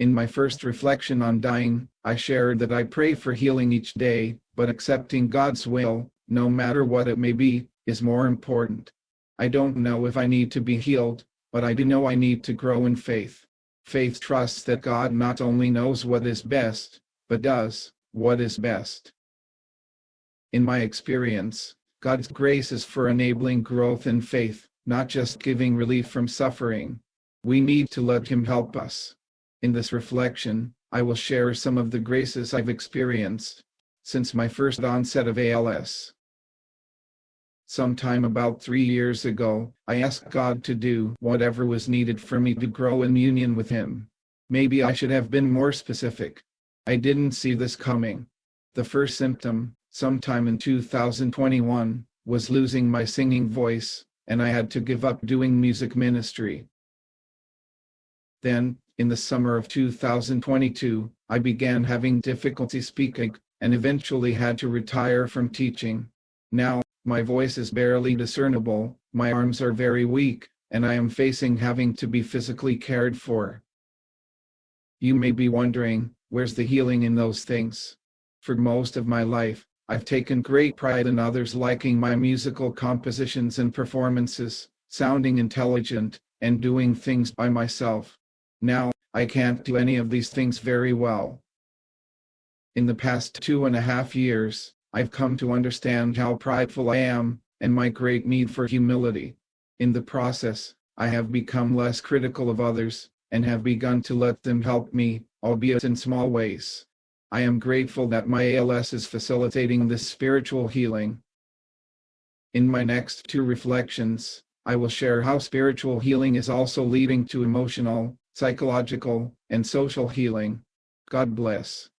In my first reflection on dying, I shared that I pray for healing each day, but accepting God's will, no matter what it may be, is more important. I don't know if I need to be healed, but I do know I need to grow in faith. Faith trusts that God not only knows what is best, but does what is best. In my experience, God's grace is for enabling growth in faith, not just giving relief from suffering. We need to let Him help us. In this reflection, I will share some of the graces I've experienced since my first onset of ALS. Sometime about 3 years ago, I asked God to do whatever was needed for me to grow in union with Him. Maybe I should have been more specific. I didn't see this coming. The first symptom, sometime in 2021, was losing my singing voice, and I had to give up doing music ministry. Then, in the summer of 2022, I began having difficulty speaking, and eventually had to retire from teaching. Now, my voice is barely discernible, my arms are very weak, and I am facing having to be physically cared for. You may be wondering, where's the healing in those things? For most of my life, I've taken great pride in others liking my musical compositions and performances, sounding intelligent, and doing things by myself. Now, I can't do any of these things very well. In the past 2.5 years, I've come to understand how prideful I am, and my great need for humility. In the process, I have become less critical of others, and have begun to let them help me, albeit in small ways. I am grateful that my ALS is facilitating this spiritual healing. In my next 2 reflections, I will share how spiritual healing is also leading to emotional, psychological, and social healing. God bless.